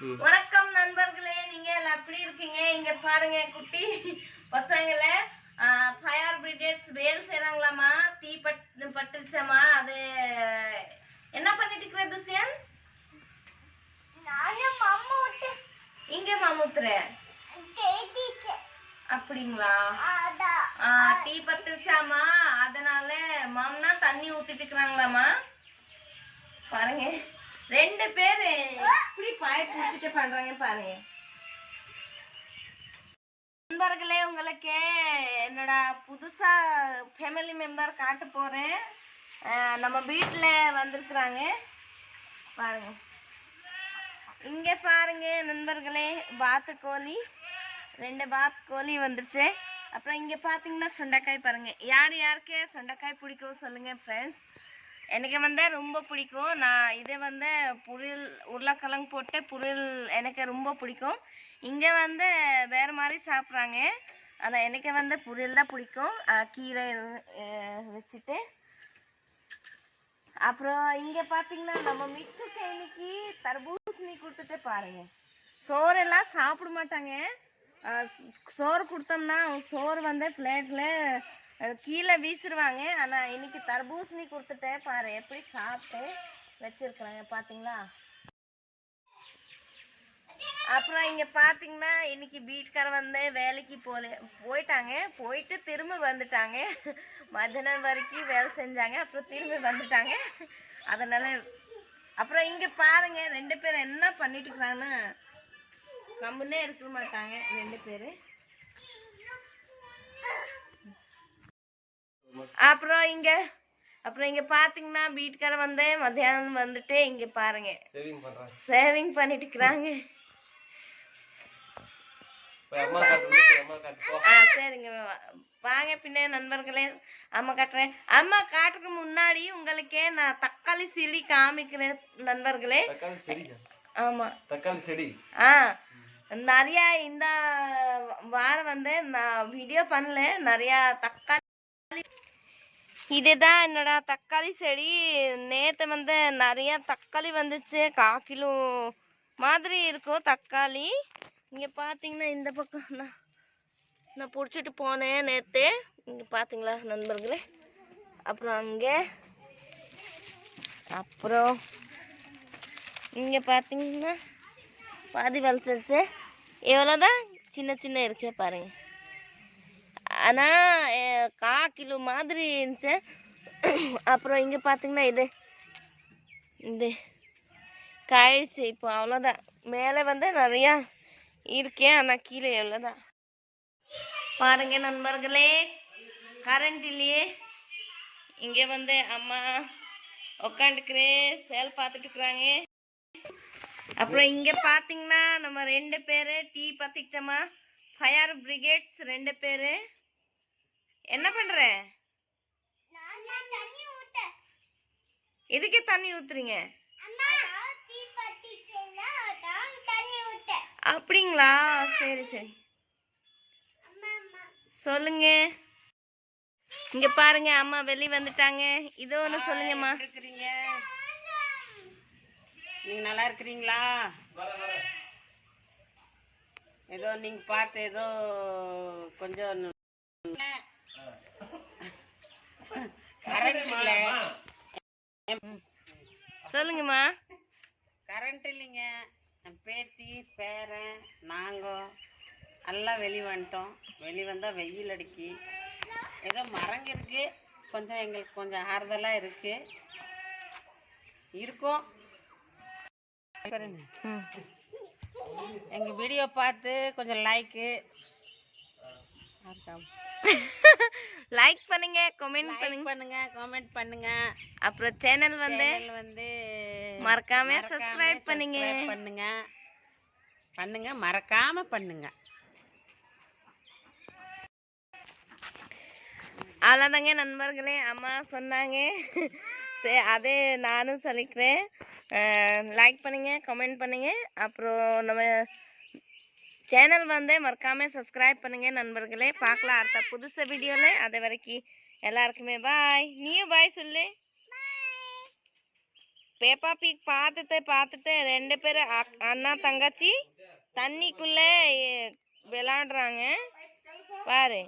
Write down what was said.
வணக்கம் நண்பர்களே, நீங்க எல்லாம் எப்படி இருக்கீங்க? இங்க பாருங்க, குட்டி பசங்கள ஃபயர் பிரிகேட்ஸ் வேல் செய்றாங்களாமா. தீ பட்டுச்சாமா. அது என்ன பண்ணிட்டு இருக்கிறது சியான்? இங்க மாமுத்துற அப்படிங்களா? டீ பத்துச்சாமா. அதனால மாமனா தண்ணி ஊத்திட்டு இருக்கிறாங்களாமா. பாருங்க, ரெண்டு பேர் எப்படி பாய பிடிச்சிட்டு பண்றாங்க பாருங்க நண்பர்களே. உங்களுக்கு என்னோட புதுசா ஃபேமிலி மெம்பர் காட்ட போறேன். நம்ம வீட்டுல வந்திருக்கிறாங்க பாருங்க. இங்க பாருங்க நண்பர்களே, பாத்து கோழி, ரெண்டு பாத் கோழி வந்துருச்சு. அப்புறம் இங்க பாத்தீங்கன்னா சுண்டைக்காய் பாருங்க. யார் யாருக்கு சுண்டைக்காய் பிடிக்கும் சொல்லுங்க ஃப்ரெண்ட்ஸ். எனக்கு வந்து ரொம்ப பிடிக்கும். நான் இதை வந்து புரியல் உருளைக்கிழங்கு போட்டு புரியல் எனக்கு ரொம்ப பிடிக்கும். இங்கே வந்து வேறு மாதிரி சாப்பிட்றாங்க. ஆனால் எனக்கு வந்து புரியல் தான் பிடிக்கும். கீரை வச்சுட்டு அப்புறம் இங்கே பார்த்தீங்கன்னா நம்ம மிக்ஸுக்கு இன்னைக்கு தர்பூசணி கொடுத்துட்டு பாருங்க. சோறெல்லாம் சாப்பிட மாட்டாங்க. சோறு கொடுத்தோம்னா சோறு வந்து பிளேட்டில் கீழே வீசிடுவாங்க. ஆனால் இன்னைக்கு தர்பூசணி கொடுத்துட்டேன் பாரு, எப்படி சாப்பிட்டு வச்சிருக்கிறாங்க பார்த்தீங்களா. அப்புறம் இங்கே பார்த்தீங்கன்னா இன்னைக்கு வீட்டுக்கார வந்து வேலைக்கு போயிட்டாங்க. போயிட்டு திரும்ப வந்துட்டாங்க. மத்தியானம் வரைக்கும் வேலை செஞ்சாங்க, அப்புறம் திரும்ப வந்துட்டாங்க. அதனால அப்புறம் இங்கே பாருங்க, ரெண்டு பேரும் என்ன பண்ணிட்டு இருக்கிறாங்கன்னா கம்முன்னே இருக்க மாட்டாங்க ரெண்டு பேர். அப்புறம் இங்க பாத்தீங்கன்னா வீட்டுக்கார வந்து மத்தியானம் வந்துட்டு இங்க பாருங்க சேவிங் பண்ணிட்டு இருக்கிறாங்க. சரிங்க வாங்க பின்ன நண்பர்களே, அம்மா காட்டுறேன். அம்மா காட்டுறதுக்கு முன்னாடி உங்களுக்கே நான் தக்காளி செடி காமிக்கிறேன் நண்பர்களே. ஆமா, தக்காளி செடி நிறைய இந்த வாரம் வந்து நான் வீடியோ பண்ணல. நிறைய தக்காளி, இதுதான் என்னோட தக்காளி செடி. நேற்று வந்து நிறைய தக்காளி வந்துச்சு. 1/4 கிலோ மாதிரி இருக்கும் தக்காளி. இங்கே பார்த்தீங்கன்னா இந்த பக்கம் நான் பிடிச்சிட்டு போனேன் நேற்று. இங்கே பார்த்தீங்களா நண்பர்களே. அப்புறம் இங்கே பார்த்தீங்கன்னா பாதி வளர்த்துருச்சு. எவ்வளோதான் சின்ன சின்ன இருக்கு பாருங்க. ஆனால் 1/4 கிலோ மாதிரி இருந்துச்சு. அப்புறம் இங்கே பார்த்தீங்கன்னா இது காயிடுச்சு. இப்போ அவ்வளோதான். மேலே வந்து நிறையா இருக்கேன், ஆனால் கீழே எவ்வளோதான் பாருங்க நண்பர்களே. கரண்ட் இல்லையே. இங்கே வந்து அம்மா உக்காந்துக்கிறேன், சேல் பார்த்துட்டு இருக்கிறாங்க. அப்புறம் இங்கே பார்த்தீங்கன்னா நம்ம ரெண்டு பேர் டீ பார்த்துக்கிட்டோமா. ஃபயர் பிரிகேட்ஸ் ரெண்டு பேர். என்ன பண்ற? எதுக்கு தண்ணி ஊத்துறீங்க? அப்படிங்களா? சரி சரி, சொல்லுங்க. இங்க பாருங்க, அம்மா வெளியே வந்துட்டாங்க. இதோ ஒன்று சொல்லுங்கம்மா. இருக்கிறீங்க? நீங்க நல்லா இருக்கிறீங்களா? ஏதோ நீங்க பார்த்து ஏதோ கொஞ்சம் கரண்ட் இல்லை. சொல்லுங்கம்மா. கரண்ட் இல்லைங்க. பேத்தி பேரன் நாங்கள் எல்லாம் வெளியே வந்துட்டோம். வெளியே வந்தால் வெயில் அடிக்கி. ஏதோ மரங்க இருக்கு, கொஞ்சம் எங்களுக்கு கொஞ்சம் ஆறுதலாக இருக்கோம். எங்கள் வீடியோ பார்த்து கொஞ்சம் லைக் பண்ணுங்க, கமெண்ட் பண்ணுங்க. அப்புறம் சேனல் வந்து மறக்காம சப்ஸ்கிரைப் பண்ணுங்க, மறக்காம பண்ணுங்க. அவ்வளோதாங்க நண்பர்களே, அம்மா சொன்னாங்க. சரி, அதே நானும் சொல்லிக்கிறேன். லைக் பண்ணுங்க, கமெண்ட் பண்ணுங்க. அப்புறம் நம்ம சேனல் வந்து மறக்காம சப்ஸ்கிரைப் பண்ணுங்க நண்பர்களே. பார்க்கலாம் அடுத்த புதுசு வீடியோவில். அது வரைக்கும் எல்லாருக்குமே பாய். நீயும் பாய் சொல்லு. பேப்பா பீக் பார்த்துட்டு 2 பேரும் அண்ணா தங்கச்சி தண்ணிக்குள்ளே விளாடுறாங்க பாரு.